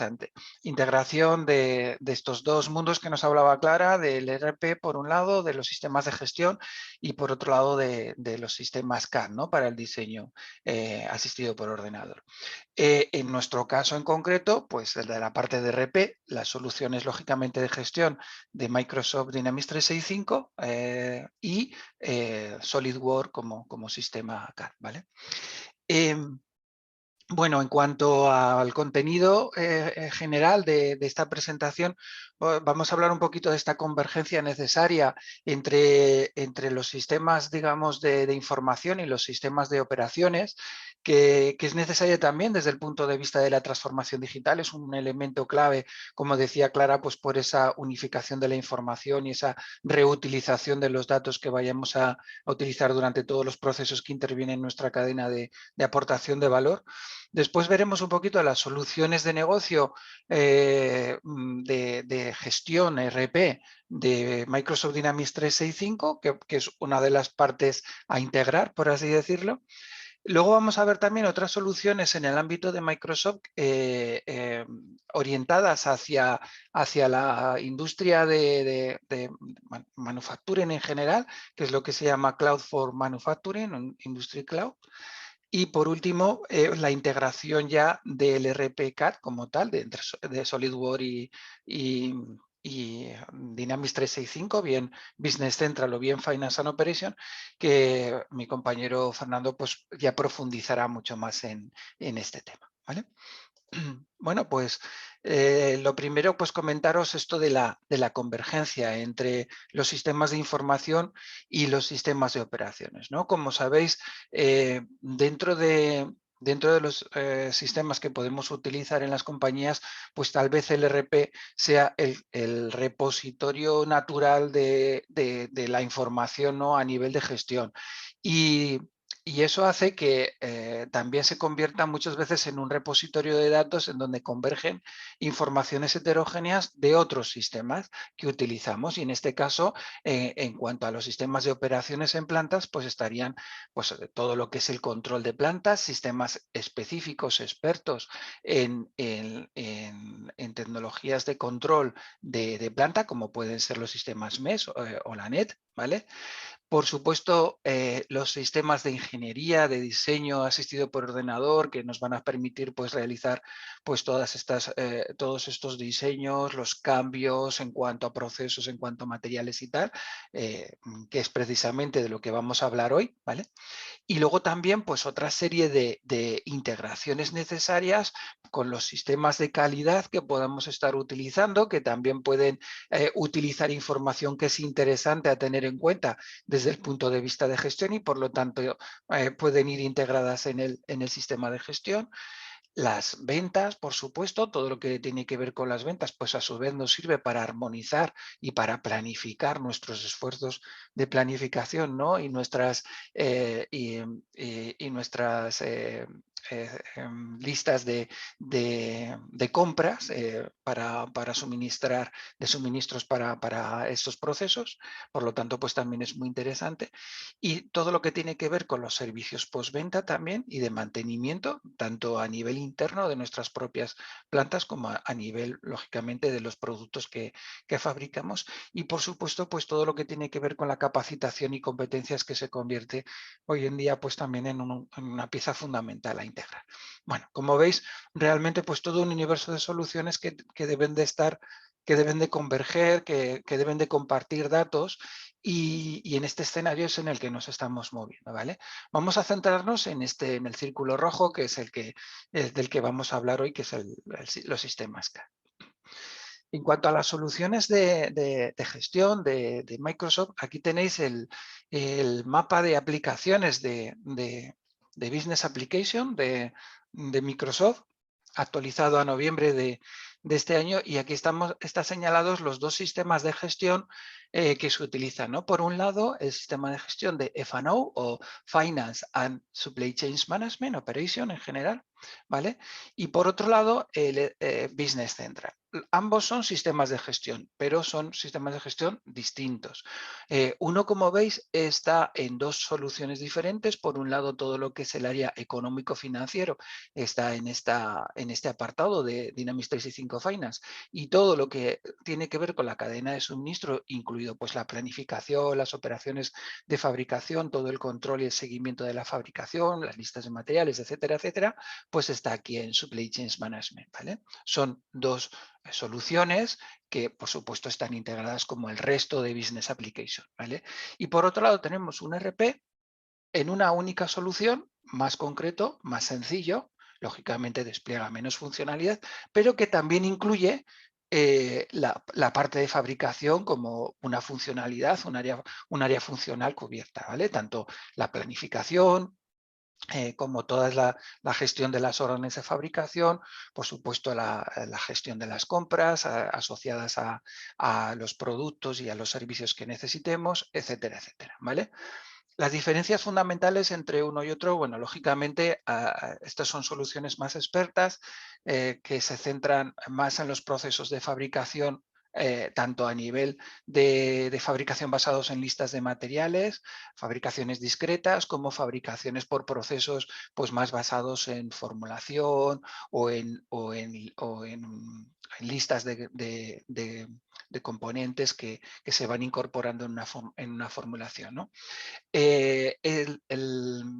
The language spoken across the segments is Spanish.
interesante. Integración de estos dos mundos que nos hablaba Clara, del ERP por un lado, de los sistemas de gestión y por otro lado de los sistemas CAD, ¿no? Para el diseño asistido por ordenador. En nuestro caso en concreto, pues de la parte de ERP, las soluciones lógicamente de gestión de Microsoft Dynamics 365 y SolidWorks como sistema CAD, ¿vale? Bueno, en cuanto al contenido general de esta presentación, vamos a hablar un poquito de esta convergencia necesaria entre los sistemas, digamos, de información y los sistemas de operaciones, que es necesaria también desde el punto de vista de la transformación digital. Es un elemento clave, como decía Clara, pues por esa unificación de la información y esa reutilización de los datos que vayamos a utilizar durante todos los procesos que intervienen en nuestra cadena de aportación de valor. Después veremos un poquito las soluciones de negocio de gestión ERP de Microsoft Dynamics 365, que es una de las partes a integrar, por así decirlo. Luego vamos a ver también otras soluciones en el ámbito de Microsoft orientadas hacia la industria de manufacturing en general, que es lo que se llama Cloud for Manufacturing, Industry Cloud. Y por último, la integración ya del ERP CAD como tal, de SolidWorks y Dynamics 365, bien Business Central o bien Finance and Operation, que mi compañero Fernando pues, ya profundizará mucho más en este tema, ¿vale? Bueno, pues lo primero, pues comentaros esto de la convergencia entre los sistemas de información y los sistemas de operaciones, ¿no? Como sabéis, dentro de los sistemas que podemos utilizar en las compañías, pues tal vez el ERP sea el repositorio natural de la información, ¿no? A nivel de gestión. Y eso hace que también se convierta muchas veces en un repositorio de datos en donde convergen informaciones heterogéneas de otros sistemas que utilizamos. Y en este caso, en cuanto a los sistemas de operaciones en plantas, pues estarían pues, todo lo que es el control de plantas, sistemas específicos, expertos en tecnologías de control de planta, como pueden ser los sistemas MES o la NET, ¿vale? Por supuesto, los sistemas de ingeniería, de diseño asistido por ordenador que nos van a permitir pues, realizar pues, todos estos diseños, los cambios en cuanto a procesos, en cuanto a materiales y tal, que es precisamente de lo que vamos a hablar hoy, ¿vale? Y luego también pues otra serie de integraciones necesarias con los sistemas de calidad que podamos estar utilizando, que también pueden utilizar información que es interesante a tener en cuenta desde el punto de vista de gestión y por lo tanto pueden ir integradas en el sistema de gestión. Las ventas, por supuesto, todo lo que tiene que ver con las ventas, pues a su vez nos sirve para armonizar y para planificar nuestros esfuerzos de planificación, ¿no? Y nuestras, listas de compras para suministrar, de suministros para estos procesos. Por lo tanto, pues también es muy interesante. Y todo lo que tiene que ver con los servicios postventa también y de mantenimiento, tanto a nivel interno de nuestras propias plantas como a nivel, lógicamente, de los productos que fabricamos. Y, por supuesto, pues todo lo que tiene que ver con la capacitación y competencias que se convierte hoy en día pues también en una pieza fundamental a integrar. Bueno, como veis, realmente pues todo un universo de soluciones que deben de estar, que deben de converger, que deben de compartir datos y en este escenario es en el que nos estamos moviendo, ¿vale? Vamos a centrarnos en el círculo rojo, que es del que vamos a hablar hoy, que es los sistemas CAD. En cuanto a las soluciones de gestión de Microsoft, aquí tenéis el mapa de aplicaciones de Business Application de Microsoft, actualizado a noviembre de este año, y aquí están señalados los dos sistemas de gestión que se utilizan, ¿no? Por un lado, el sistema de gestión de F&O o Finance and Supply Chain Management, Operation en general, ¿vale? Y por otro lado, el Business Central. Ambos son sistemas de gestión, pero son sistemas de gestión distintos. Uno, como veis, está en dos soluciones diferentes. Por un lado, todo lo que es el área económico-financiero está en este apartado de Dynamics 365 Finance, y todo lo que tiene que ver con la cadena de suministro, incluido pues la planificación, las operaciones de fabricación, todo el control y el seguimiento de la fabricación, las listas de materiales, etcétera, etcétera, pues está aquí en Supply Chain Management, ¿vale? Son dos soluciones que, por supuesto, están integradas como el resto de Business Application, ¿vale? Y por otro lado tenemos un ERP en una única solución, más concreto, más sencillo, lógicamente despliega menos funcionalidad, pero que también incluye la parte de fabricación como una funcionalidad, un área funcional cubierta, ¿vale? Tanto la planificación, como toda la gestión de las órdenes de fabricación, por supuesto la gestión de las compras asociadas a los productos y a los servicios que necesitemos, etcétera, etcétera, ¿vale? Las diferencias fundamentales entre uno y otro, bueno, lógicamente, estas son soluciones más expertas que se centran más en los procesos de fabricación, tanto a nivel de fabricación basados en listas de materiales, fabricaciones discretas, como fabricaciones por procesos pues, más basados en formulación o en listas de componentes que se van incorporando en una formulación, ¿no? El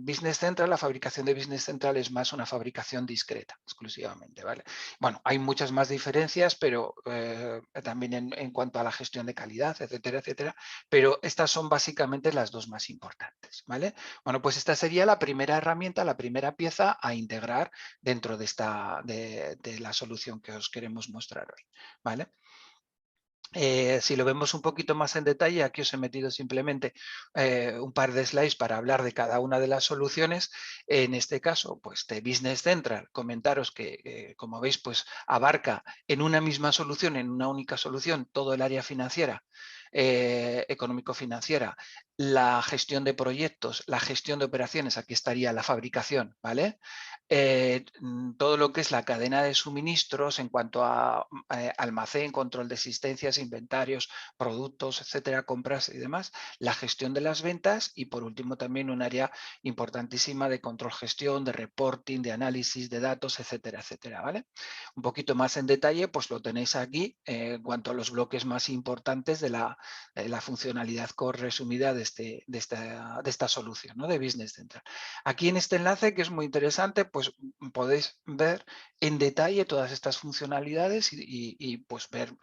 Business Central, la fabricación de Business Central es más una fabricación discreta, exclusivamente, ¿vale? Bueno, hay muchas más diferencias, pero también en cuanto a la gestión de calidad, etcétera, etcétera, pero estas son básicamente las dos más importantes, ¿vale? Bueno, pues esta sería la primera herramienta, la primera pieza a integrar dentro de la solución que os queremos mostrar hoy, ¿vale? Si lo vemos un poquito más en detalle, aquí os he metido simplemente un par de slides para hablar de cada una de las soluciones. En este caso, pues de Business Central, comentaros que, como veis, pues abarca en una misma solución, en una única solución, todo el área financiera, económico-financiera, la gestión de proyectos, la gestión de operaciones, aquí estaría la fabricación, ¿vale? Todo lo que es la cadena de suministros en cuanto a almacén, control de existencias, inventarios, productos, etcétera, compras y demás, la gestión de las ventas y por último también un área importantísima de control gestión, de reporting, de análisis de datos, etcétera, etcétera, ¿vale? Un poquito más en detalle, pues lo tenéis aquí en cuanto a los bloques más importantes de la funcionalidad core resumida de esta solución, ¿no? De Business Central. Aquí en este enlace, que es muy interesante, pues podéis ver en detalle todas estas funcionalidades y, pues ver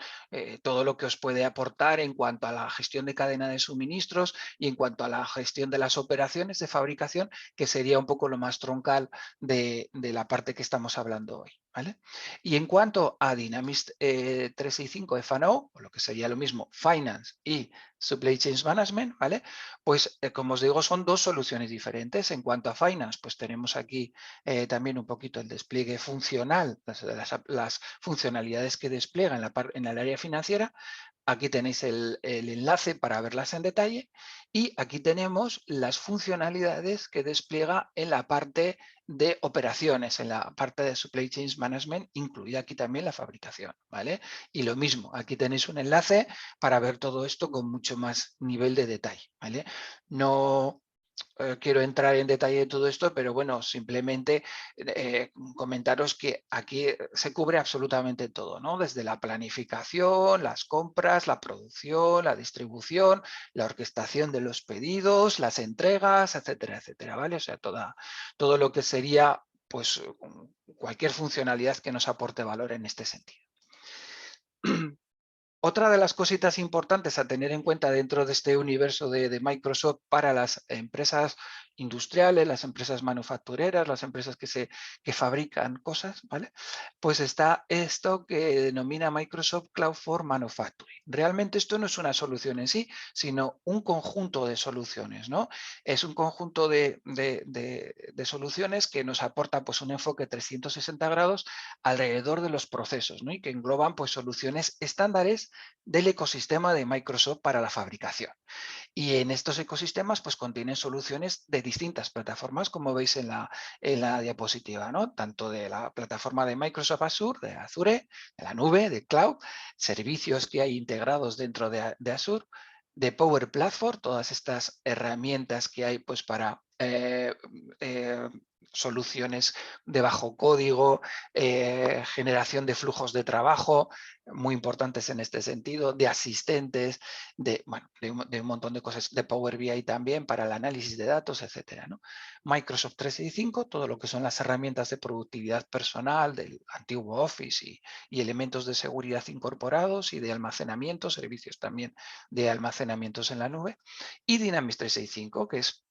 todo lo que os puede aportar en cuanto a la gestión de cadena de suministros y en cuanto a la gestión de las operaciones de fabricación, que sería un poco lo más troncal de la parte que estamos hablando hoy, ¿vale? Y en cuanto a Dynamics 365 F&O, o lo que sería lo mismo Finance y Supply Chain Management, ¿vale? Pues como os digo, son dos soluciones diferentes. En cuanto a Finance, pues tenemos aquí también un poquito el despliegue funcional, las funcionalidades que despliega en el área financiera. Aquí tenéis el enlace para verlas en detalle y aquí tenemos las funcionalidades que despliega en la parte de operaciones, en la parte de Supply Chain Management, incluida aquí también la fabricación, ¿vale? Y lo mismo, aquí tenéis un enlace para ver todo esto con mucho más nivel de detalle, ¿vale? No quiero entrar en detalle de todo esto, pero bueno, simplemente comentaros que aquí se cubre absolutamente todo, ¿no? Desde la planificación, las compras, la producción, la distribución, la orquestación de los pedidos, las entregas, etcétera, etcétera, ¿vale? O sea, todo lo que sería, pues, cualquier funcionalidad que nos aporte valor en este sentido. Otra de las cositas importantes a tener en cuenta dentro de este universo de Microsoft para las empresas industriales, las empresas manufactureras, las empresas que fabrican cosas, ¿vale? Pues está esto que denomina Microsoft Cloud for Manufacturing. Realmente esto no es una solución en sí, sino un conjunto de soluciones, ¿no? Es un conjunto de soluciones que nos aporta pues, un enfoque 360 grados alrededor de los procesos, ¿no? Y que engloban pues, soluciones estándares del ecosistema de Microsoft para la fabricación. Y en estos ecosistemas pues contienen soluciones de distintas plataformas, como veis en la diapositiva, ¿no? Tanto de la plataforma de Microsoft Azure, de Azure, de la nube, de cloud, servicios que hay integrados dentro de Azure, de Power Platform, todas estas herramientas que hay pues para soluciones de bajo código, generación de flujos de trabajo, muy importantes en este sentido, de asistentes, bueno, de un montón de cosas, de Power BI también para el análisis de datos, etcétera, ¿no? Microsoft 365, todo lo que son las herramientas de productividad personal del antiguo Office y elementos de seguridad incorporados y de almacenamiento, servicios también de almacenamientos en la nube, y Dynamics 365, que es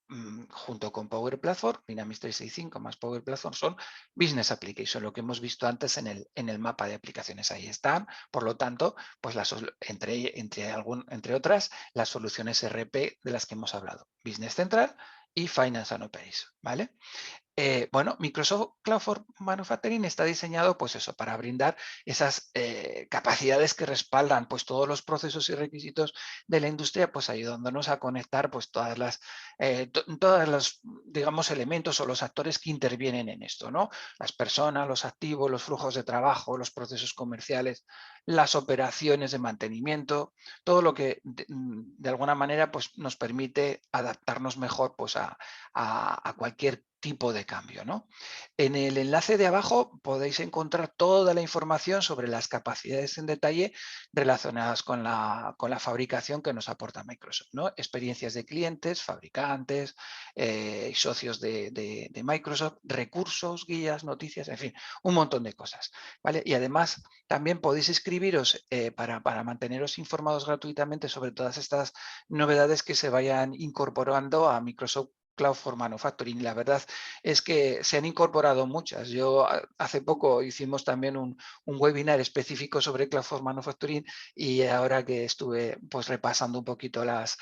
junto con Power Platform, Dynamics 365 más Power Platform son Business Application, lo que hemos visto antes en el mapa de aplicaciones. Ahí están, por lo tanto, pues entre otras, las soluciones RP de las que hemos hablado, Business Central y Finance and Operations, ¿vale? Bueno, Microsoft Cloud for Manufacturing está diseñado pues eso, para brindar esas capacidades que respaldan pues todos los procesos y requisitos de la industria, pues ayudándonos a conectar pues todas los, digamos, elementos o los actores que intervienen en esto, ¿no? Las personas, los activos, los flujos de trabajo, los procesos comerciales, las operaciones de mantenimiento, todo lo que de alguna manera pues nos permite adaptarnos mejor pues a cualquier tipo de cambio, ¿no? En el enlace de abajo podéis encontrar toda la información sobre las capacidades en detalle relacionadas con la fabricación que nos aporta Microsoft, ¿no? Experiencias de clientes, fabricantes, socios de Microsoft, recursos, guías, noticias, en fin, un montón de cosas, ¿vale? Y además también podéis inscribiros para manteneros informados gratuitamente sobre todas estas novedades que se vayan incorporando a Microsoft Cloud for Manufacturing. La verdad es que se han incorporado muchas. Yo hace poco hicimos también un webinar específico sobre Cloud for Manufacturing y ahora que estuve pues repasando un poquito las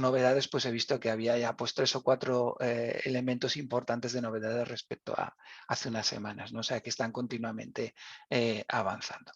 novedades, pues he visto que había ya pues 3 o 4 elementos importantes de novedades respecto a hace unas semanas, ¿no? O sea que están continuamente avanzando.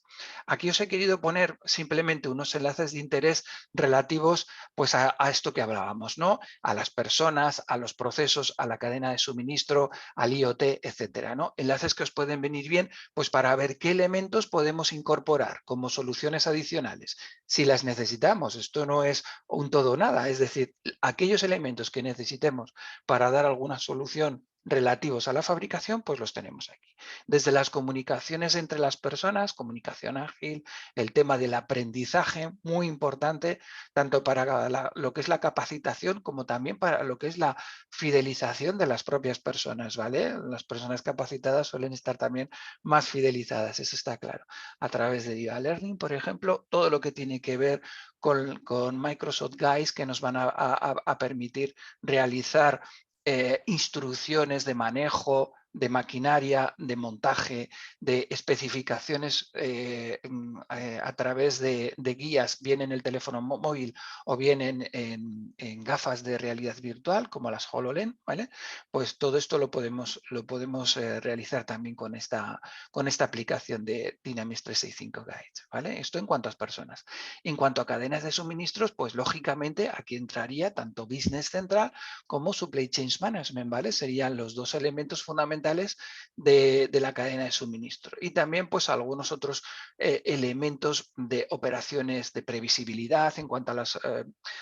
Aquí os he querido poner simplemente unos enlaces de interés relativos pues a esto que hablábamos, ¿no? A las personas, a los procesos, a la cadena de suministro, al IoT, etcétera, ¿no? Enlaces que os pueden venir bien pues para ver qué elementos podemos incorporar como soluciones adicionales. Si las necesitamos, esto no es un todo o nada, es decir, aquellos elementos que necesitemos para dar alguna solución relativos a la fabricación, pues los tenemos aquí. Desde las comunicaciones entre las personas, comunicación ágil, el tema del aprendizaje, muy importante, tanto para lo que es la capacitación como también para lo que es la fidelización de las propias personas, ¿vale? Las personas capacitadas suelen estar también más fidelizadas, eso está claro. A través de IVA Learning, por ejemplo, todo lo que tiene que ver con Microsoft Guides que nos van a permitir realizar instrucciones de manejo, de maquinaria, de montaje, de especificaciones a través de guías, bien en el teléfono móvil o bien en gafas de realidad virtual, como las HoloLens, ¿vale? Pues todo esto lo podemos realizar también con esta aplicación de Dynamics 365 Guides, ¿vale? Esto en cuanto a personas. En cuanto a cadenas de suministros, pues lógicamente aquí entraría tanto Business Central como Supply Chain Management, ¿vale? Serían los dos elementos fundamentales de la cadena de suministro. Y también pues algunos otros elementos de operaciones de previsibilidad en cuanto a las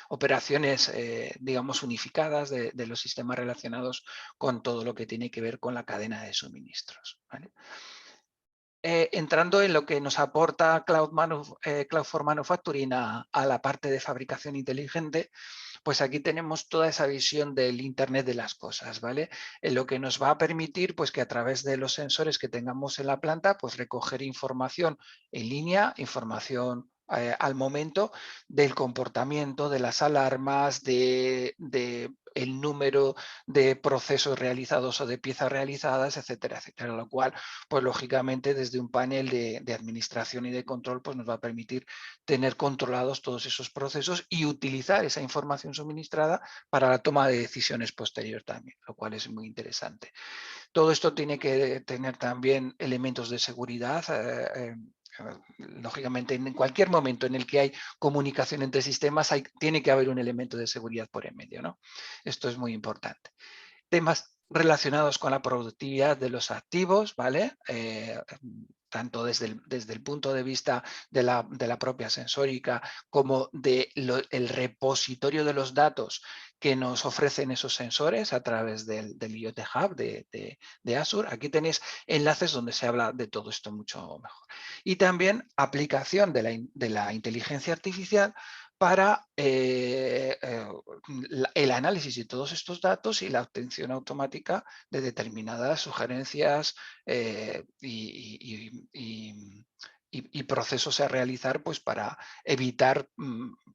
operaciones, digamos, unificadas de los sistemas relacionados con todo lo que tiene que ver con la cadena de suministros, ¿vale? Entrando en lo que nos aporta Cloud for Manufacturing a la parte de fabricación inteligente, pues aquí tenemos toda esa visión del Internet de las cosas, ¿vale? Lo que nos va a permitir pues que a través de los sensores que tengamos en la planta, pues recoger información en línea, información al momento del comportamiento, de las alarmas, de el número de procesos realizados o de piezas realizadas, etcétera, etcétera. Lo cual, pues lógicamente, desde un panel de administración y de control, pues nos va a permitir tener controlados todos esos procesos y utilizar esa información suministrada para la toma de decisiones posterior también, lo cual es muy interesante. Todo esto tiene que tener también elementos de seguridad. Lógicamente, en cualquier momento en el que hay comunicación entre sistemas, tiene que haber un elemento de seguridad por en medio, ¿no? Esto es muy importante. Temas relacionados con la productividad de los activos, ¿vale? Tanto desde el punto de vista de la propia sensórica como del repositorio de los datos que nos ofrecen esos sensores a través del IoT Hub de Azure. Aquí tenéis enlaces donde se habla de todo esto mucho mejor. Y también aplicación de la inteligencia artificial para el análisis de todos estos datos y la obtención automática de determinadas sugerencias y procesos a realizar, pues, para evitar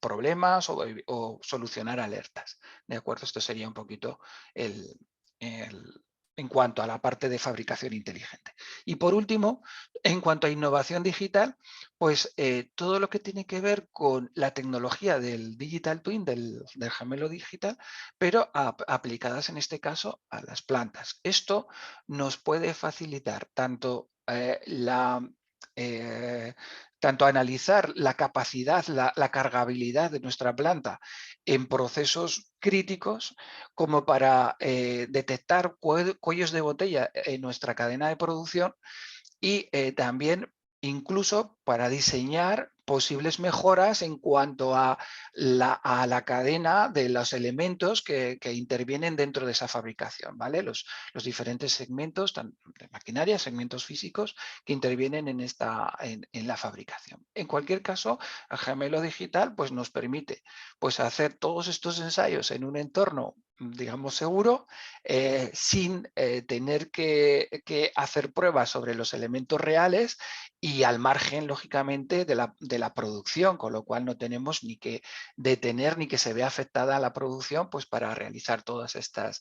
problemas o solucionar alertas. ¿De acuerdo? Esto sería un poquito en cuanto a la parte de fabricación inteligente. Y por último, en cuanto a innovación digital, pues todo lo que tiene que ver con la tecnología del Digital Twin, del gemelo digital, pero aplicadas en este caso a las plantas. Esto nos puede facilitar tanto analizar la capacidad, la cargabilidad de nuestra planta en procesos críticos, como para detectar cuellos de botella en nuestra cadena de producción y también incluso para diseñar posibles mejoras en cuanto a la cadena de los elementos que intervienen dentro de esa fabricación, ¿vale? Los diferentes segmentos de maquinaria, segmentos físicos que intervienen en la fabricación. En cualquier caso, el gemelo digital pues, nos permite pues, hacer todos estos ensayos en un entorno, digamos, seguro, sin tener que hacer pruebas sobre los elementos reales y al margen, lógicamente, de la producción, con lo cual no tenemos ni que detener ni que se vea afectada la producción, pues para realizar todas estas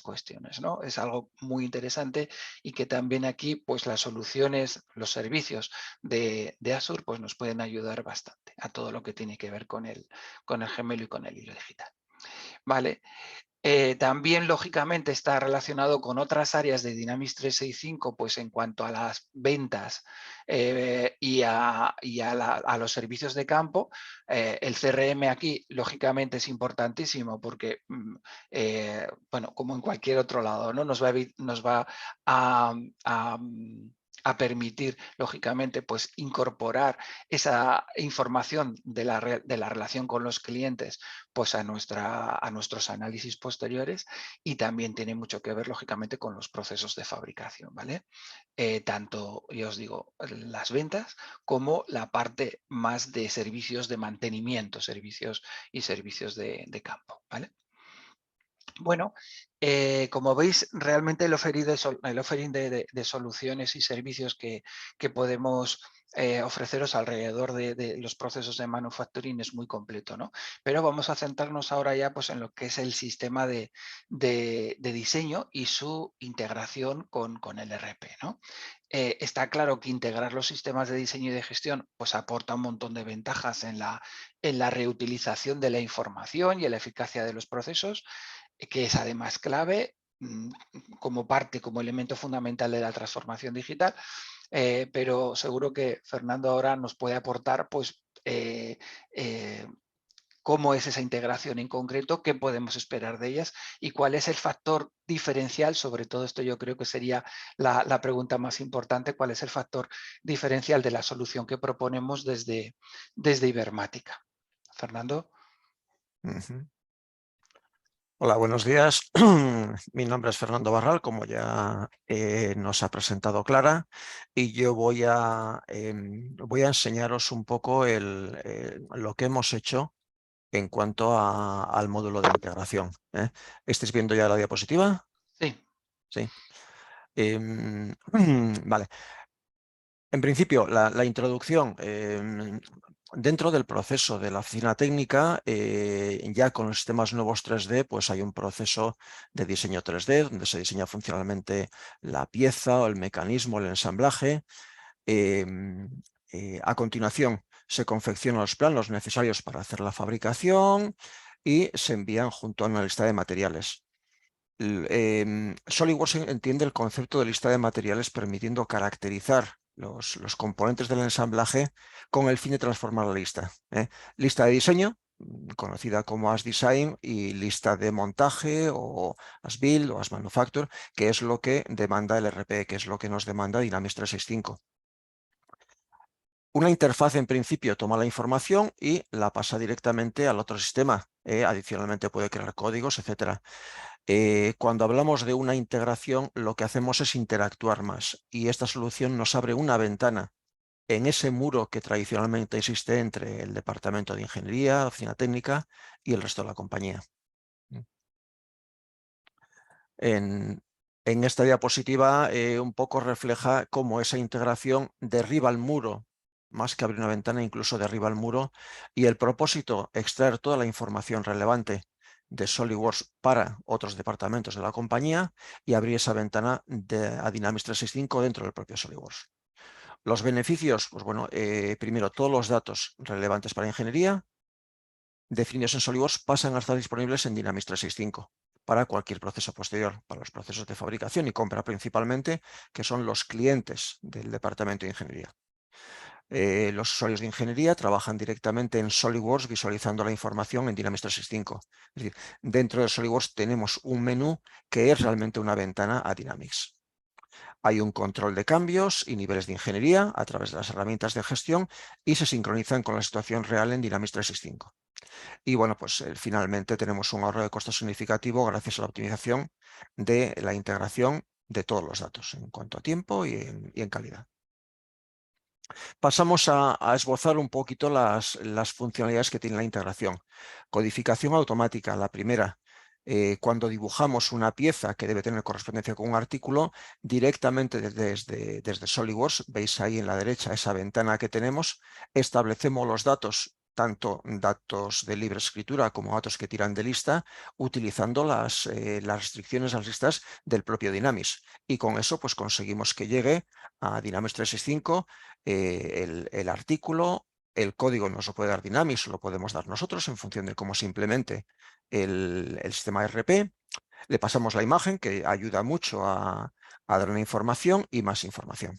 cuestiones, ¿no? Es algo muy interesante y que también aquí, pues las soluciones, los servicios de Azure, pues nos pueden ayudar bastante a todo lo que tiene que ver con el gemelo y con el hilo digital. Vale. También, lógicamente, está relacionado con otras áreas de Dynamics 365, pues en cuanto a las ventas y a los servicios de campo. El CRM aquí, lógicamente, es importantísimo porque, bueno, como en cualquier otro lado, ¿no? Nos va a permitir, lógicamente, pues incorporar esa información de la relación con los clientes pues a nuestros análisis posteriores, y también tiene mucho que ver, lógicamente, con los procesos de fabricación, ¿vale? Tanto, yo os digo, las ventas como la parte más de servicios de mantenimiento, servicios de campo, ¿vale? Bueno, como veis, realmente el offering de soluciones y servicios que podemos ofreceros alrededor de los procesos de manufacturing es muy completo, ¿no? Pero vamos a centrarnos ahora ya pues, en lo que es el sistema de diseño y su integración con el ERP, ¿no? Está claro que integrar los sistemas de diseño y de gestión pues, aporta un montón de ventajas en la reutilización de la información y en la eficacia de los procesos, que es además clave como elemento fundamental de la transformación digital, pero seguro que Fernando ahora nos puede aportar pues, cómo es esa integración en concreto, qué podemos esperar de ellas y cuál es el factor diferencial. Sobre todo esto yo creo que sería la pregunta más importante: cuál es el factor diferencial de la solución que proponemos desde Ibermática. Fernando. Hola, buenos días. Mi nombre es Fernando Barral, como ya nos ha presentado Clara, y yo voy a enseñaros un poco lo que hemos hecho en cuanto al módulo de integración. ¿Estáis viendo ya la diapositiva? Sí. Sí. Vale. En principio, la introducción. Dentro del proceso de la oficina técnica, ya con los sistemas nuevos 3D, pues hay un proceso de diseño 3D, donde se diseña funcionalmente la pieza o el mecanismo, el ensamblaje. A continuación, se confeccionan los planos necesarios para hacer la fabricación y se envían junto a una lista de materiales. SolidWorks entiende el concepto de lista de materiales permitiendo caracterizar los componentes del ensamblaje con el fin de transformar la lista. Lista de diseño, conocida como As Design, y lista de montaje o As Build o As Manufacture, que es lo que demanda el RP, que es lo que nos demanda Dynamics 365. Una interfaz en principio toma la información y la pasa directamente al otro sistema. Adicionalmente puede crear códigos, etc. Cuando hablamos de una integración, lo que hacemos es interactuar más, y esta solución nos abre una ventana en ese muro que tradicionalmente existe entre el departamento de ingeniería, oficina técnica y el resto de la compañía. En esta diapositiva un poco refleja cómo esa integración derriba el muro, más que abrir una ventana, incluso derriba el muro, y el propósito, extraer toda la información relevante de SolidWorks para otros departamentos de la compañía y abrir esa ventana a Dynamics 365 dentro del propio SolidWorks. Los beneficios, pues bueno, primero, todos los datos relevantes para ingeniería definidos en SolidWorks pasan a estar disponibles en Dynamics 365 para cualquier proceso posterior, para los procesos de fabricación y compra principalmente, que son los clientes del departamento de ingeniería. Los usuarios de ingeniería trabajan directamente en SolidWorks visualizando la información en Dynamics 365. Es decir, dentro de SolidWorks tenemos un menú que es realmente una ventana a Dynamics. Hay un control de cambios y niveles de ingeniería a través de las herramientas de gestión y se sincronizan con la situación real en Dynamics 365. Y bueno, pues finalmente tenemos un ahorro de costos significativo gracias a la optimización de la integración de todos los datos en cuanto a tiempo y en calidad. Pasamos a esbozar un poquito las funcionalidades que tiene la integración. Codificación automática, la primera. Cuando dibujamos una pieza que debe tener correspondencia con un artículo, directamente desde SolidWorks, veis ahí en la derecha esa ventana que tenemos, establecemos los datos, tanto datos de libre escritura como datos que tiran de lista, utilizando las restricciones a las listas del propio Dynamics. Y con eso pues conseguimos que llegue a Dynamics 365 el artículo. El código nos lo puede dar Dynamics, lo podemos dar nosotros en función de cómo se implemente el sistema RP. Le pasamos la imagen, que ayuda mucho a dar una información y más información.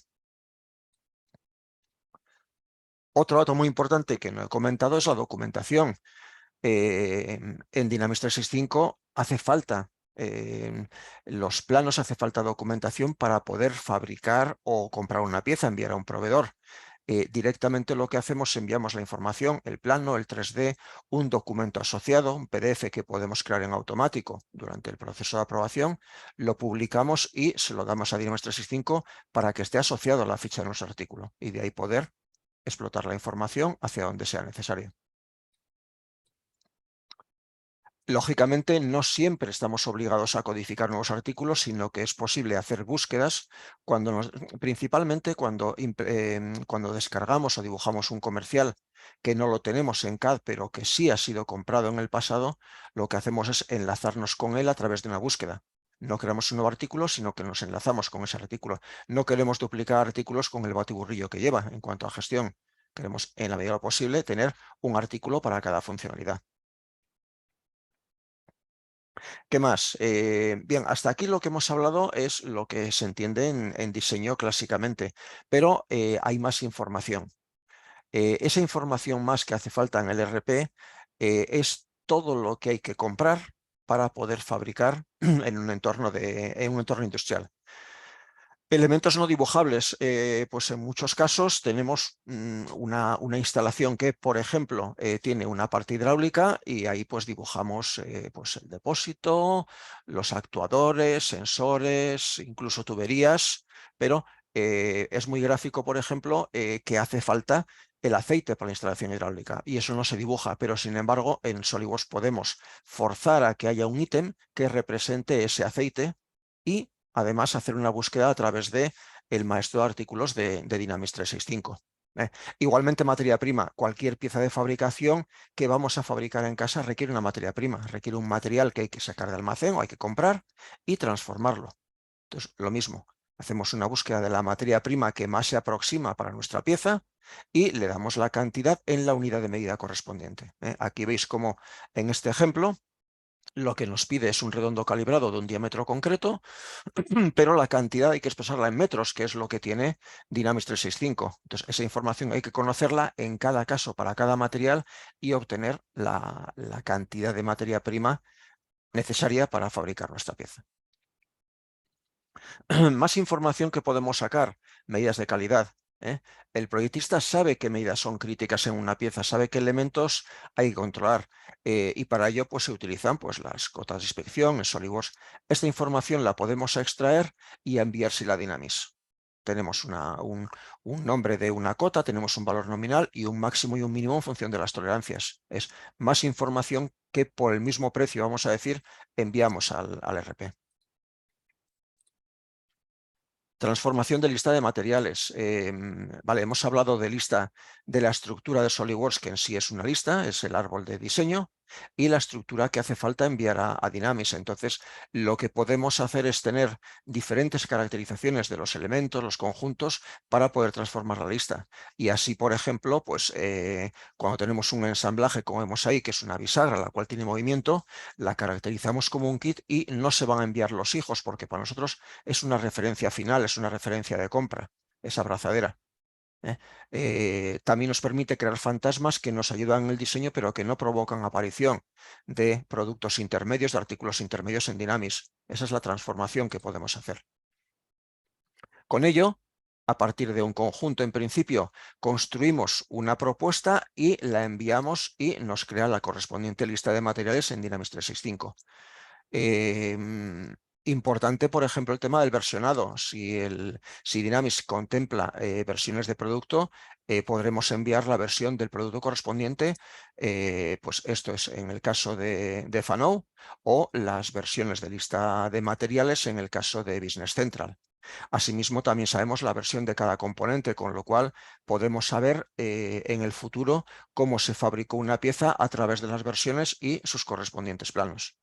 Otro dato muy importante que no he comentado es la documentación. En Dynamics 365 hace falta los planos, hace falta documentación para poder fabricar o comprar una pieza, enviar a un proveedor. Directamente lo que hacemos es enviamos la información, el plano, el 3D, un documento asociado, un PDF que podemos crear en automático durante el proceso de aprobación, lo publicamos y se lo damos a Dynamics 365 para que esté asociado a la ficha de nuestro artículo y de ahí poder explotar la información hacia donde sea necesario. Lógicamente, no siempre estamos obligados a codificar nuevos artículos, sino que es posible hacer búsquedas principalmente cuando descargamos o dibujamos un comercial que no lo tenemos en CAD, pero que sí ha sido comprado en el pasado. Lo que hacemos es enlazarnos con él a través de una búsqueda. No creamos un nuevo artículo, sino que nos enlazamos con ese artículo. No queremos duplicar artículos con el batiburrillo que lleva en cuanto a gestión. Queremos, en la medida de lo posible, tener un artículo para cada funcionalidad. ¿Qué más? Bien, hasta aquí lo que hemos hablado es lo que se entiende en diseño clásicamente, pero hay más información. Esa información más que hace falta en el RP es todo lo que hay que comprar para poder fabricar en un entorno industrial. Elementos no dibujables, pues en muchos casos tenemos una instalación que, por ejemplo, tiene una parte hidráulica y ahí pues dibujamos pues el depósito, los actuadores, sensores, incluso tuberías, pero es muy gráfico, por ejemplo, que hace falta el aceite para la instalación hidráulica y eso no se dibuja, pero sin embargo en SolidWorks podemos forzar a que haya un ítem que represente ese aceite y además hacer una búsqueda a través de el maestro de artículos de Dynamics 365. Igualmente materia prima, cualquier pieza de fabricación que vamos a fabricar en casa requiere una materia prima, requiere un material que hay que sacar de almacén o hay que comprar y transformarlo. Entonces, lo mismo, hacemos una búsqueda de la materia prima que más se aproxima para nuestra pieza y le damos la cantidad en la unidad de medida correspondiente. Aquí veis cómo en este ejemplo lo que nos pide es un redondo calibrado de un diámetro concreto, pero la cantidad hay que expresarla en metros, que es lo que tiene Dynamics 365. Entonces, esa información hay que conocerla en cada caso para cada material y obtener la cantidad de materia prima necesaria para fabricar nuestra pieza. Más información que podemos sacar, medidas de calidad. El proyectista sabe qué medidas son críticas en una pieza, sabe qué elementos hay que controlar y para ello pues, se utilizan pues, las cotas de inspección en SolidWorks. Esta información la podemos extraer y enviársela a Dynamics. Tenemos un nombre de una cota, tenemos un valor nominal y un máximo y un mínimo en función de las tolerancias. Es más información que por el mismo precio, vamos a decir, enviamos al RP. Transformación de lista de materiales. Vale, hemos hablado de lista de la estructura de SolidWorks, que en sí es una lista, es el árbol de diseño, y la estructura que hace falta enviar a Dynamics. Entonces, lo que podemos hacer es tener diferentes caracterizaciones de los elementos, los conjuntos, para poder transformar la lista. Y así, por ejemplo, pues cuando tenemos un ensamblaje, como vemos ahí, que es una bisagra, la cual tiene movimiento, la caracterizamos como un kit y no se van a enviar los hijos, porque para nosotros es una referencia final, es una referencia de compra, esa abrazadera. También nos permite crear fantasmas que nos ayudan en el diseño, pero que no provocan aparición de productos intermedios, de artículos intermedios en Dynamics. Esa es la transformación que podemos hacer. Con ello, a partir de un conjunto, en principio, construimos una propuesta y la enviamos y nos crea la correspondiente lista de materiales en Dynamics 365. Importante, por ejemplo, el tema del versionado. Si Dynamics contempla versiones de producto, podremos enviar la versión del producto correspondiente, pues esto es en el caso de FANOW, o las versiones de lista de materiales en el caso de Business Central. Asimismo, también sabemos la versión de cada componente, con lo cual podemos saber en el futuro cómo se fabricó una pieza a través de las versiones y sus correspondientes planos.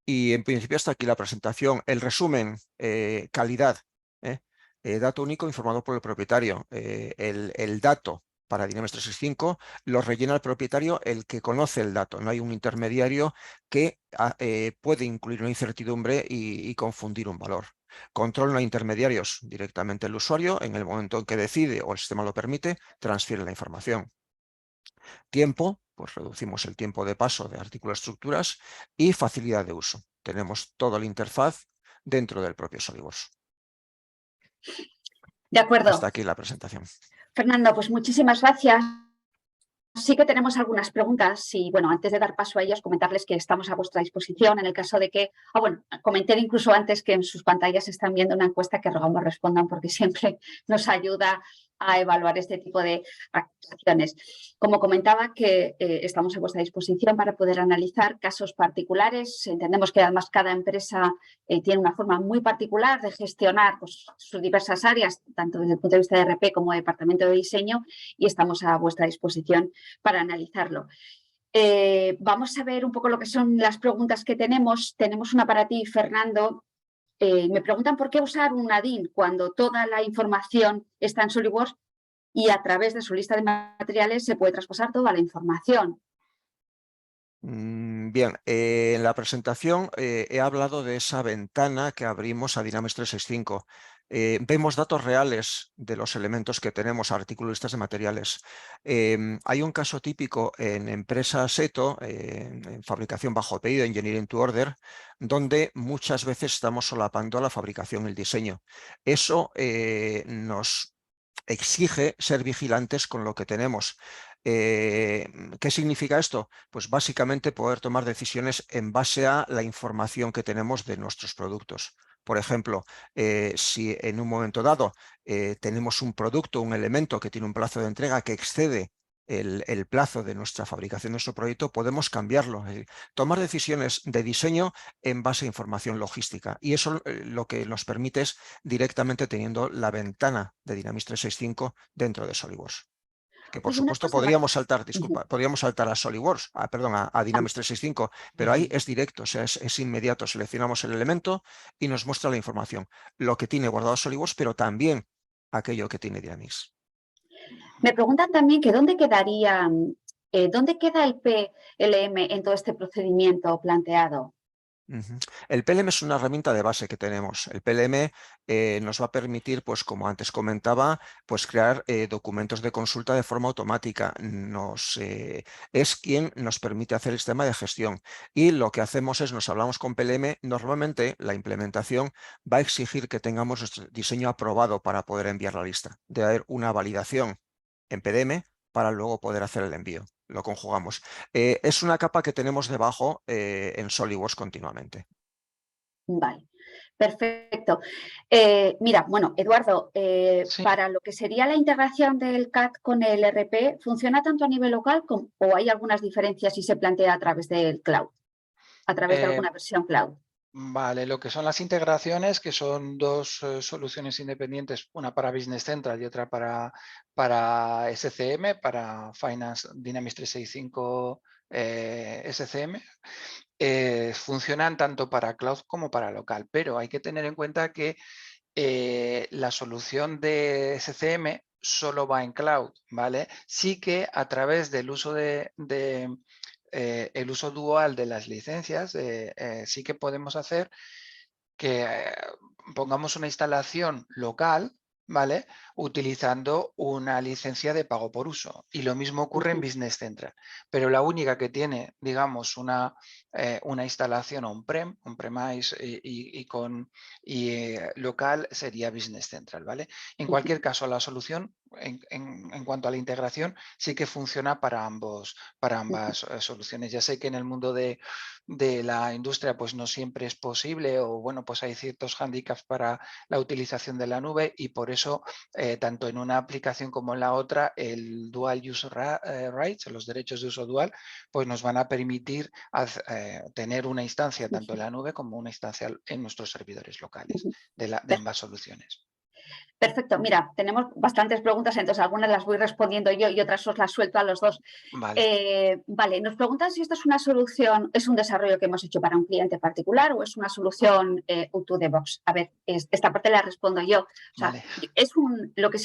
Y en principio hasta aquí la presentación. El resumen, calidad, dato único informado por el propietario. El dato para Dynamics 365 lo rellena el propietario, el que conoce el dato. No hay un intermediario que puede incluir una incertidumbre y confundir un valor. Control no hay intermediarios, directamente el usuario, en el momento en que decide o el sistema lo permite, transfiere la información. Tiempo, pues reducimos el tiempo de paso de artículo estructuras y facilidad de uso. Tenemos toda la interfaz dentro del propio SolidWorks. De acuerdo. Hasta aquí la presentación. Fernando, pues muchísimas gracias. Sí que tenemos algunas preguntas y, bueno, antes de dar paso a ellas, comentarles que estamos a vuestra disposición en el caso de que, comenté incluso antes que en sus pantallas están viendo una encuesta que rogamos respondan porque siempre nos ayuda a evaluar este tipo de acciones. Como comentaba, que estamos a vuestra disposición para poder analizar casos particulares. Entendemos que además cada empresa tiene una forma muy particular de gestionar pues, sus diversas áreas, tanto desde el punto de vista de RP como de departamento de diseño, y estamos a vuestra disposición para analizarlo. Vamos a ver un poco lo que son las preguntas que tenemos. Tenemos una para ti, Fernando. Me preguntan por qué usar un ADIN cuando toda la información está en SolidWorks y a través de su lista de materiales se puede traspasar toda la información. Bien, en la presentación he hablado de esa ventana que abrimos a Dynamics 365. Vemos datos reales de los elementos que tenemos, artículos, listas de materiales. Hay un caso típico en empresa SETO, en fabricación bajo pedido, Engineering to Order, donde muchas veces estamos solapando la fabricación y el diseño. Eso nos exige ser vigilantes con lo que tenemos. ¿Qué significa esto? Pues básicamente poder tomar decisiones en base a la información que tenemos de nuestros productos. Por ejemplo, si en un momento dado tenemos un producto, un elemento que tiene un plazo de entrega que excede el plazo de nuestra fabricación de nuestro proyecto, podemos cambiarlo, tomar decisiones de diseño en base a información logística. Y eso lo que nos permite es directamente teniendo la ventana de Dynamics 365 dentro de SolidWorks. Que por Oye, una supuesto cosa podríamos saltar, Ujú. podríamos saltar a SolidWorks, perdón, a Dynamics 365, pero ahí es directo, o sea, es inmediato. Seleccionamos el elemento y nos muestra la información, lo que tiene guardado SolidWorks, pero también aquello que tiene Dynamics. Me preguntan también que dónde queda el PLM en todo este procedimiento planteado. El PLM es una herramienta de base que tenemos. El PLM nos va a permitir, pues como antes comentaba, pues crear documentos de consulta de forma automática. Es quien nos permite hacer el sistema de gestión. Y lo que hacemos es, nos hablamos con PLM, normalmente la implementación va a exigir que tengamos nuestro diseño aprobado para poder enviar la lista. Debe haber una validación en PDM para luego poder hacer el envío. Lo conjugamos. Es una capa que tenemos debajo en SolidWorks continuamente. Vale, perfecto. Mira, bueno, Eduardo, Sí. para lo que sería la integración del CAD con el ERP, ¿funciona tanto a nivel local o hay algunas diferencias si se plantea a través del cloud, a través de alguna versión cloud? Vale, lo que son las integraciones, que son dos soluciones independientes, una para Business Central y otra para SCM, para Finance Dynamics 365 SCM, funcionan tanto para cloud como para local, pero hay que tener en cuenta que la solución de SCM solo va en cloud, ¿vale? Sí que a través del uso el uso dual de las licencias, sí que podemos hacer que pongamos una instalación local, ¿vale? Utilizando una licencia de pago por uso. Y lo mismo ocurre en Business Central. Pero la única que tiene, digamos, una instalación on-premise y local sería Business Central, ¿vale? En cualquier caso, la solución, en cuanto a la integración, sí que funciona para ambas soluciones. Ya sé que en el mundo de la industria pues no siempre es posible o bueno pues hay ciertos hándicaps para la utilización de la nube y por eso tanto en una aplicación como en la otra el dual use rights, los derechos de uso dual, pues nos van a permitir tener una instancia tanto en la nube como una instancia en nuestros servidores locales de ambas soluciones. Perfecto, mira, tenemos bastantes preguntas, entonces algunas las voy respondiendo yo y otras os las suelto a los dos. Vale. Vale, nos preguntan si esto es una solución, es un desarrollo que hemos hecho para un cliente particular o es una solución out of the box. A ver, esta parte la respondo yo. O sea, Vale. lo que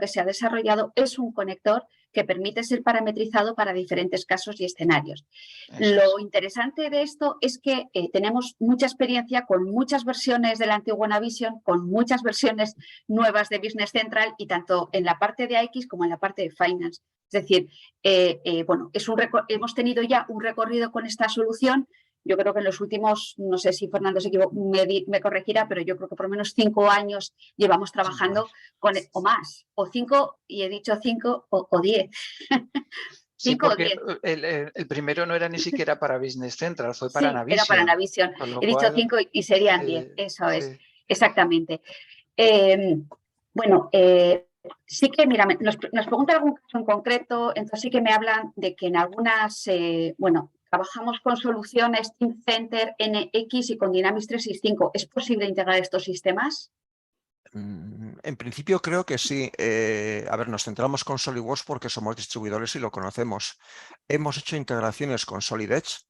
se ha desarrollado es un conector que permite ser parametrizado para diferentes casos y escenarios. Lo interesante de esto es que tenemos mucha experiencia con muchas versiones de la antigua Navision, con muchas versiones nuevas de Business Central y tanto en la parte de AX como en la parte de Finance. Es decir, bueno, hemos tenido ya un recorrido con esta solución. Yo creo que en los últimos, no sé si Fernando me corregirá, pero yo creo que por lo menos 5 años llevamos trabajando con, o más, o 5, y he dicho 5 o 10. Sí, 5 o porque 10. el primero no era ni siquiera para Business Central, fue para Sí, era para Navision. Navision. Con lo He dicho cual, 5 y serían 10, sí, eso es, sí. exactamente. Bueno, sí que, mira, nos preguntan algún caso en concreto, entonces sí que me hablan de que en algunas, bueno, trabajamos con soluciones Teamcenter, NX y con Dynamics 365. ¿Es posible integrar estos sistemas? En principio creo que sí. A ver, nos centramos con SolidWorks porque somos distribuidores y lo conocemos. Hemos hecho integraciones con Solid Edge.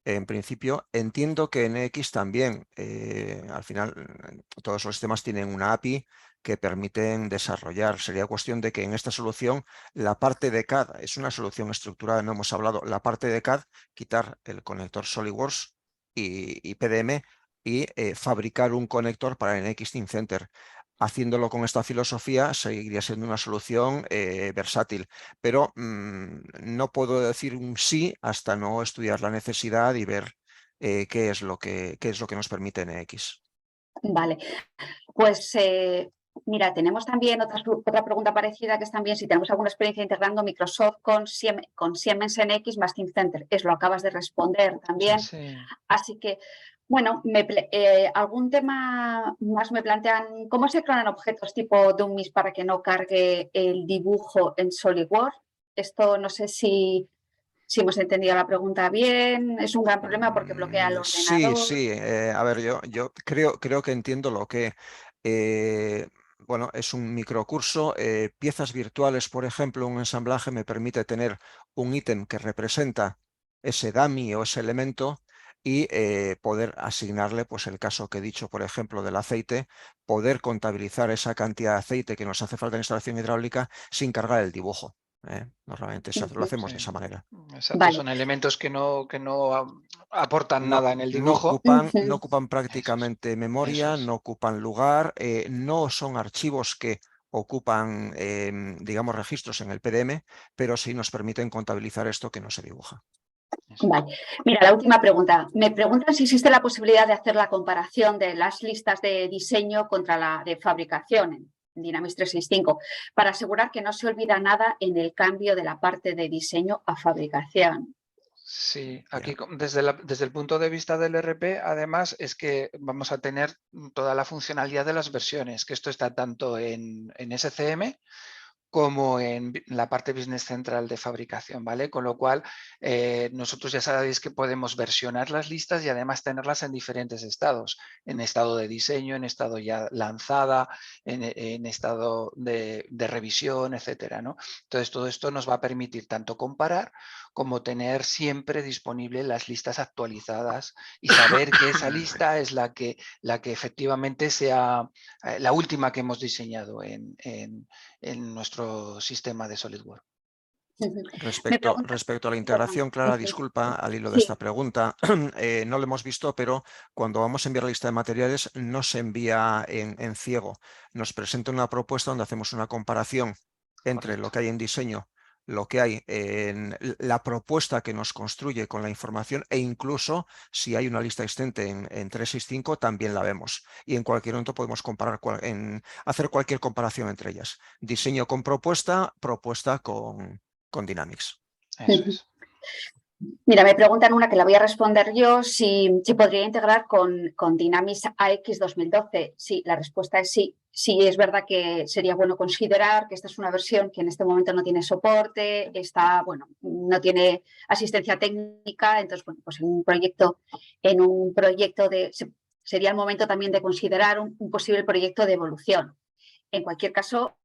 En principio, entiendo que en X también. Al final, todos los sistemas tienen una API que permiten desarrollar. Sería cuestión de que en esta solución la parte de CAD es una solución estructurada, no hemos hablado, la parte de CAD, quitar el conector SolidWorks y PDM y fabricar un conector para NX Teamcenter. Haciéndolo con esta filosofía seguiría siendo una solución versátil, pero no puedo decir un sí hasta no estudiar la necesidad y ver qué es lo que nos permite NX. Vale, pues mira, tenemos también otra pregunta parecida que es también si tenemos alguna experiencia integrando Microsoft con Siemens NX más Teamcenter. Lo acabas de responder también. Sí. Así que, bueno, algún tema más me plantean, ¿cómo se clonan objetos tipo dummies para que no cargue el dibujo en SolidWorks? Esto no sé si hemos entendido la pregunta bien. Es un gran problema porque bloquea el ordenador. Sí. A ver, yo creo que entiendo lo que... bueno, es un microcurso. Piezas virtuales, por ejemplo, un ensamblaje me permite tener un ítem que representa ese dummy o ese elemento y poder asignarle, pues el caso que he dicho, por ejemplo, del aceite, poder contabilizar esa cantidad de aceite que nos hace falta en instalación hidráulica sin cargar el dibujo. Normalmente lo hacemos de esa manera. Exacto, Vale. son elementos que no aportan nada en el No dibujo. ocupan prácticamente memoria, no ocupan lugar, no son archivos que ocupan, digamos, registros en el PDM, pero sí nos permiten contabilizar esto que no se dibuja. Vale. Mira, la última pregunta. Me preguntan si existe la posibilidad de hacer la comparación de las listas de diseño contra la de fabricación en Dynamics 365 para asegurar que no se olvida nada en el cambio de la parte de diseño a fabricación. Sí, aquí desde el punto de vista del ERP, además, es que vamos a tener toda la funcionalidad de las versiones, que esto está tanto en SCM como en la parte Business Central de fabricación, ¿vale? Con lo cual, nosotros ya sabéis que podemos versionar las listas y además tenerlas en diferentes estados, en estado de diseño, en estado ya lanzada, en estado de revisión, etcétera, ¿no? Entonces, todo esto nos va a permitir tanto comparar como tener siempre disponible las listas actualizadas y saber que esa lista es la que efectivamente sea la última que hemos diseñado en nuestro sistema de SolidWorks. Respecto a la integración, Clara, disculpa, al hilo de esta pregunta, no lo hemos visto, pero cuando vamos a enviar la lista de materiales no se envía en ciego. Nos presenta una propuesta donde hacemos una comparación entre lo que hay en diseño, lo que hay en la propuesta que nos construye con la información e incluso si hay una lista existente en 365 también la vemos y en cualquier momento podemos comparar, hacer cualquier comparación entre ellas. Diseño con propuesta, propuesta con Dynamics. Eso es. Mira, me preguntan una que la voy a responder yo, si podría integrar con Dynamics AX 2012. Sí, la respuesta es sí. Sí, es verdad que sería bueno considerar que esta es una versión que en este momento no tiene soporte, no tiene asistencia técnica, entonces, bueno, pues en un proyecto sería el momento también de considerar un posible proyecto de evolución. En cualquier caso,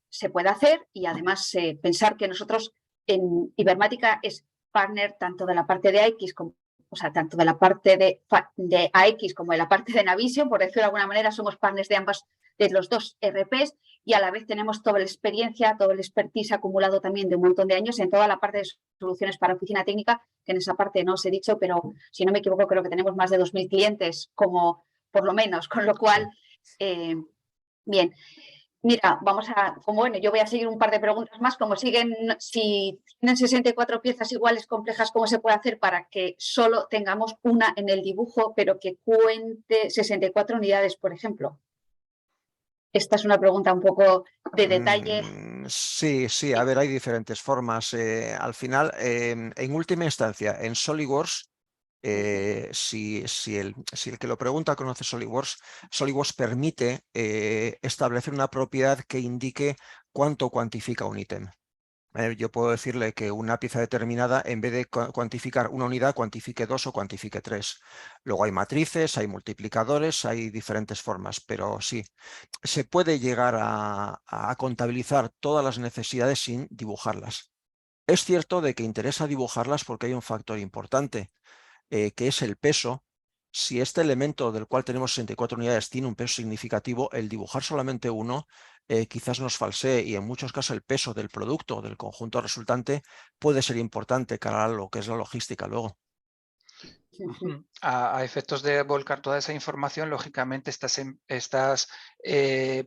se puede hacer y además pensar que nosotros en Ibermática es partner tanto de la parte de AX como, tanto de la parte de AX como de la parte de Navision, por decirlo de alguna manera, somos partners de los dos ERPs y a la vez tenemos toda la experiencia, todo el expertise acumulado también de un montón de años en toda la parte de soluciones para oficina técnica, que en esa parte no os he dicho, pero si no me equivoco creo que tenemos más de 2.000 clientes como por lo menos, con lo cual, bien. Mira, yo voy a seguir un par de preguntas más, si tienen 64 piezas iguales, complejas, ¿cómo se puede hacer para que solo tengamos una en el dibujo, pero que cuente 64 unidades, por ejemplo? Esta es una pregunta un poco de detalle. Sí, a ver, hay diferentes formas. Al final, en última instancia, en SolidWorks, si el que lo pregunta conoce SolidWorks, SolidWorks permite establecer una propiedad que indique cuánto cuantifica un ítem. Yo puedo decirle que una pieza determinada, en vez de cuantificar una unidad, cuantifique 2 o cuantifique 3. Luego hay matrices, hay multiplicadores, hay diferentes formas, pero sí, se puede llegar a contabilizar todas las necesidades sin dibujarlas. Es cierto de que interesa dibujarlas porque hay un factor importante, que es el peso. Si este elemento del cual tenemos 64 unidades tiene un peso significativo, el dibujar solamente uno quizás nos falsee y en muchos casos el peso del producto, del conjunto resultante, puede ser importante cara a lo que es la logística luego. A efectos de volcar toda esa información, lógicamente estas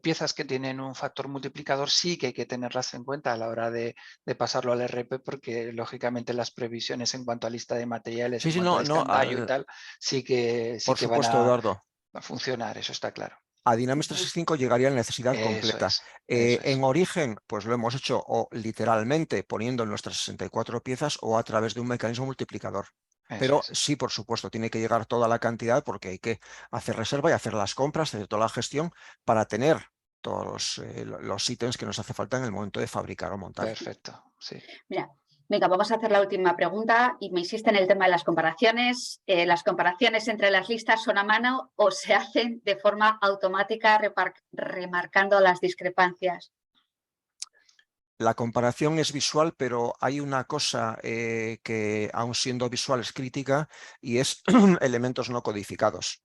piezas que tienen un factor multiplicador sí que hay que tenerlas en cuenta a la hora de pasarlo al RP, porque lógicamente las previsiones en cuanto a lista de materiales, en cuanto a escandallo y tal, sí que van Eduardo, a funcionar, eso está claro. A Dynamics 365 llegaría la necesidad completa. En origen, pues lo hemos hecho o literalmente poniendo en nuestras 64 piezas o a través de un mecanismo multiplicador. Pero sí, por supuesto, tiene que llegar toda la cantidad porque hay que hacer reserva y hacer las compras, hacer toda la gestión para tener todos los ítems que nos hace falta en el momento de fabricar o montar. Perfecto, sí. Mira, venga, vamos a hacer la última pregunta y me insiste en el tema de las comparaciones. ¿Las comparaciones entre las listas son a mano o se hacen de forma automática remarcando las discrepancias? La comparación es visual, pero hay una cosa que, aun siendo visual, es crítica y es elementos no codificados.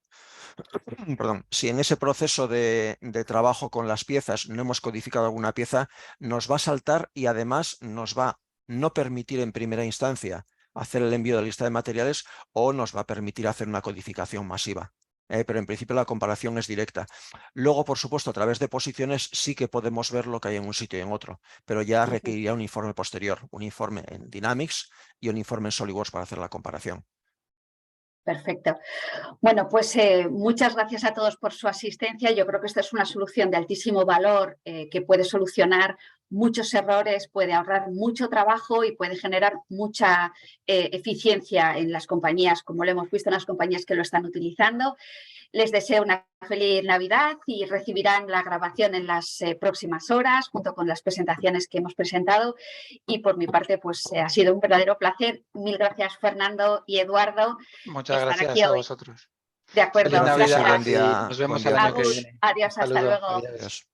Perdón, si en ese proceso de trabajo con las piezas no hemos codificado alguna pieza, nos va a saltar y además nos va a no permitir en primera instancia hacer el envío de la lista de materiales o nos va a permitir hacer una codificación masiva. Pero en principio la comparación es directa. Luego, por supuesto, a través de posiciones sí que podemos ver lo que hay en un sitio y en otro, pero ya requeriría un informe posterior, un informe en Dynamics y un informe en SolidWorks para hacer la comparación. Perfecto. Bueno, pues muchas gracias a todos por su asistencia. Yo creo que esta es una solución de altísimo valor que puede solucionar muchos errores, puede ahorrar mucho trabajo y puede generar mucha eficiencia en las compañías, como lo hemos visto en las compañías que lo están utilizando. Les deseo una feliz Navidad y recibirán la grabación en las próximas horas junto con las presentaciones que hemos presentado. Y por mi parte, pues ha sido un verdadero placer. Mil gracias, Fernando y Eduardo. Muchas gracias a vosotros. De acuerdo. Feliz Navidad. Buen día, Nos vemos buen el día a año que todos. viene. Adiós, Un hasta saludo. luego. Adiós. Adiós.